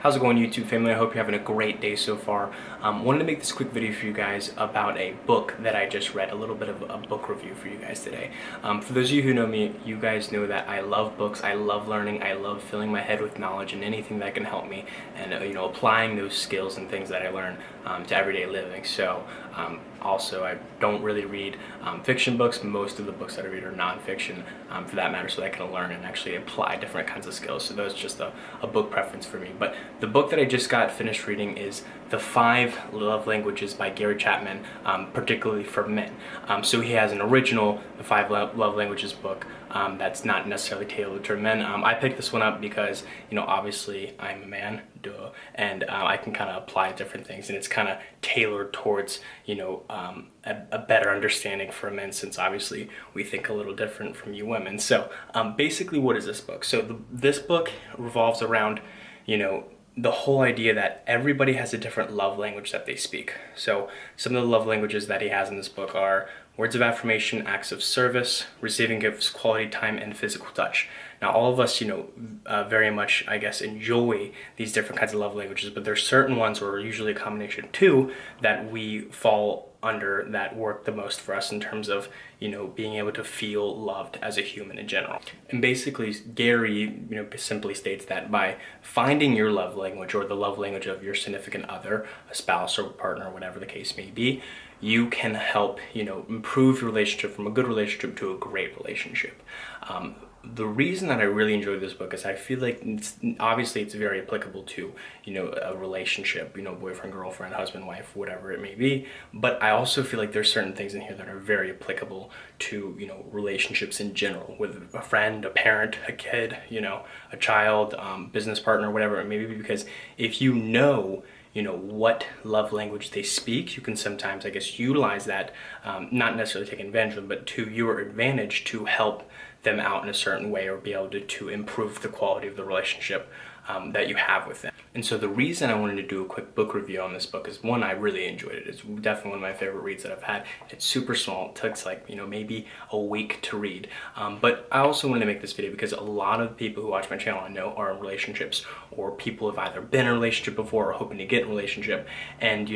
How's it going, YouTube family? I hope you're having a great day so far. Wanted to make this quick video for you guys about a book that I just read, a little bit of a book review for you guys today. For those of you who know me, you guys know that I love books, I love learning, I love filling my head with knowledge and anything that can help me, and applying those skills and things that I learn to everyday living. So also, I don't really read fiction books. Most of the books that I read are nonfiction, for that matter, so that I can learn and actually apply different kinds of skills. So that's just a book preference for me. But the book that I just got finished reading is The 5 Love Languages by Gary Chapman, particularly for men. So he has an original The 5 Love Languages book that's not necessarily tailored to men. I picked this one up because, obviously I'm a man, duh, and I can kind of apply different things, and it's kind of tailored towards, a better understanding for men, since obviously we think a little different from you women. So basically, what is this book? So this book revolves around, the whole idea that everybody has a different love language that they speak. So some of the love languages that he has in this book are words of affirmation, acts of service, receiving gifts, quality time, and physical touch. Now, all of us, very much, I guess, enjoy these different kinds of love languages, but there's certain ones, or usually a combination of two, that we fall under that work the most for us in terms of, being able to feel loved as a human in general. And basically, Gary, simply states that by finding your love language, or the love language of your significant other, a spouse or partner, whatever the case may be, you can help, improve your relationship from a good relationship to a great relationship. The reason that I really enjoyed this book is I feel like obviously it's very applicable to, a relationship, boyfriend, girlfriend, husband, wife, whatever it may be. But I also feel like there's certain things in here that are very applicable to, relationships in general, with a friend, a parent, a kid, a child, business partner, whatever it may be. Because if what love language they speak, you can sometimes, I guess, utilize that, not necessarily take advantage of them, but to your advantage to help them out in a certain way, or be able to improve the quality of the relationship that you have with them. And so the reason I wanted to do a quick book review on this book is, one, I really enjoyed it. It's definitely one of my favorite reads that I've had. It's super small. It takes maybe a week to read. But I also wanted to make this video because a lot of people who watch my channel I know are in relationships, or people have either been in a relationship before or hoping to get in a relationship. And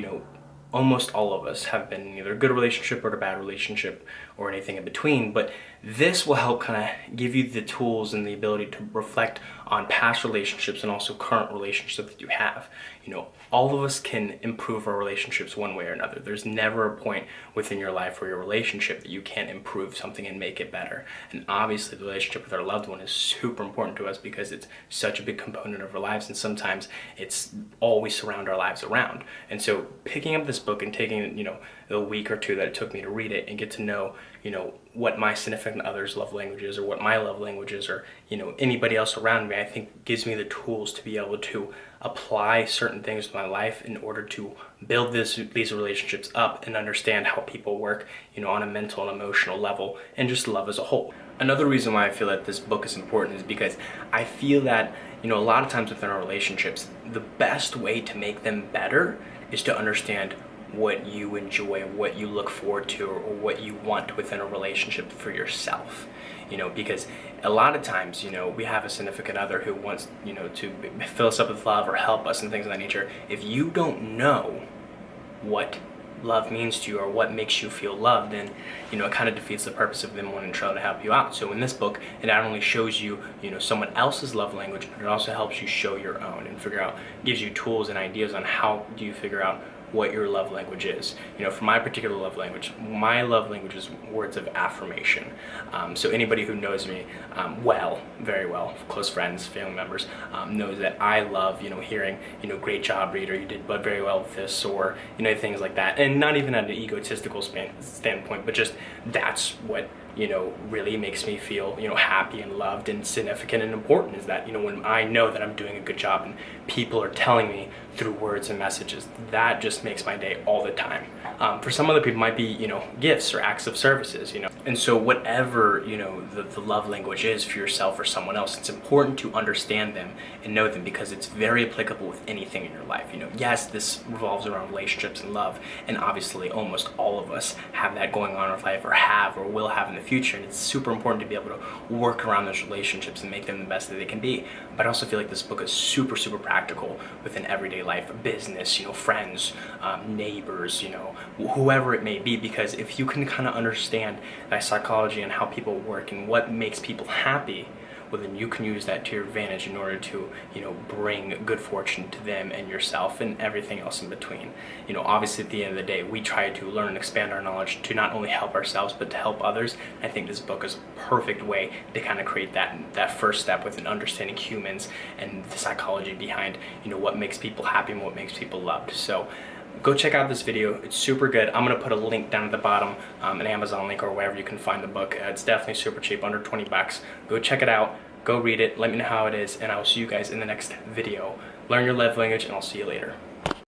almost all of us have been in either a good relationship or a bad relationship, or anything in between. But this will help kind of give you the tools and the ability to reflect on past relationships and also current relationships that you have. All of us can improve our relationships one way or another. There's never a point within your life or your relationship that you can't improve something and make it better. And obviously the relationship with our loved one is super important to us because it's such a big component of our lives, and sometimes it's all we surround our lives around. And so picking up this book and taking, the week or two that it took me to read it and get to know, what my significant other's love language is, or what my love language is, or, anybody else around me, I think gives me the tools to be able to apply certain things to my life in order to build these relationships up and understand how people work, on a mental and emotional level, and just love as a whole. Another reason why I feel that this book is important is because I feel that, a lot of times within our relationships, the best way to make them better is to understand what you enjoy, what you look forward to, or what you want within a relationship for yourself. Because a lot of times, we have a significant other who wants, to fill us up with love or help us and things of that nature. If you don't know what love means to you or what makes you feel loved, then it kind of defeats the purpose of them wanting to try to help you out. So in this book, it not only shows you someone else's love language, but it also helps you show your own and figure out, gives you tools and ideas on how do you figure out what your love language is. For my particular love language, my love language is words of affirmation. So anybody who knows me very well, close friends, family members, knows that I love, hearing, great job, Reed, or you did very well with this, or, things like that. And not even at an egotistical standpoint, but just that's what, really makes me feel, happy and loved and significant and important, is that, when I know that I'm doing a good job and people are telling me through words and messages, that just makes my day all the time. For some other people, it might be, gifts or acts of services, And so whatever, the love language is for yourself or someone else, it's important to understand them and know them, because it's very applicable with anything in your life. Yes, this revolves around relationships and love, and obviously almost all of us have that going on in our life, or have, or will have in the future, and it's super important to be able to work around those relationships and make them the best that they can be. But I also feel like this book is super, super practical within everyday life, business, friends, neighbors, whoever it may be, because if you can kind of understand that psychology and how people work and what makes people happy, well, then you can use that to your advantage in order to, bring good fortune to them and yourself and everything else in between. Obviously at the end of the day, we try to learn and expand our knowledge to not only help ourselves, but to help others. I think this book is a perfect way to kind of create that first step within understanding humans and the psychology behind, what makes people happy and what makes people loved. So go check out this video. It's super good. I'm going to put a link down at the bottom, an Amazon link or wherever you can find the book. It's definitely super cheap, under 20 bucks. Go check it out. Go read it. Let me know how it is, and I'll see you guys in the next video. Learn your love language, and I'll see you later.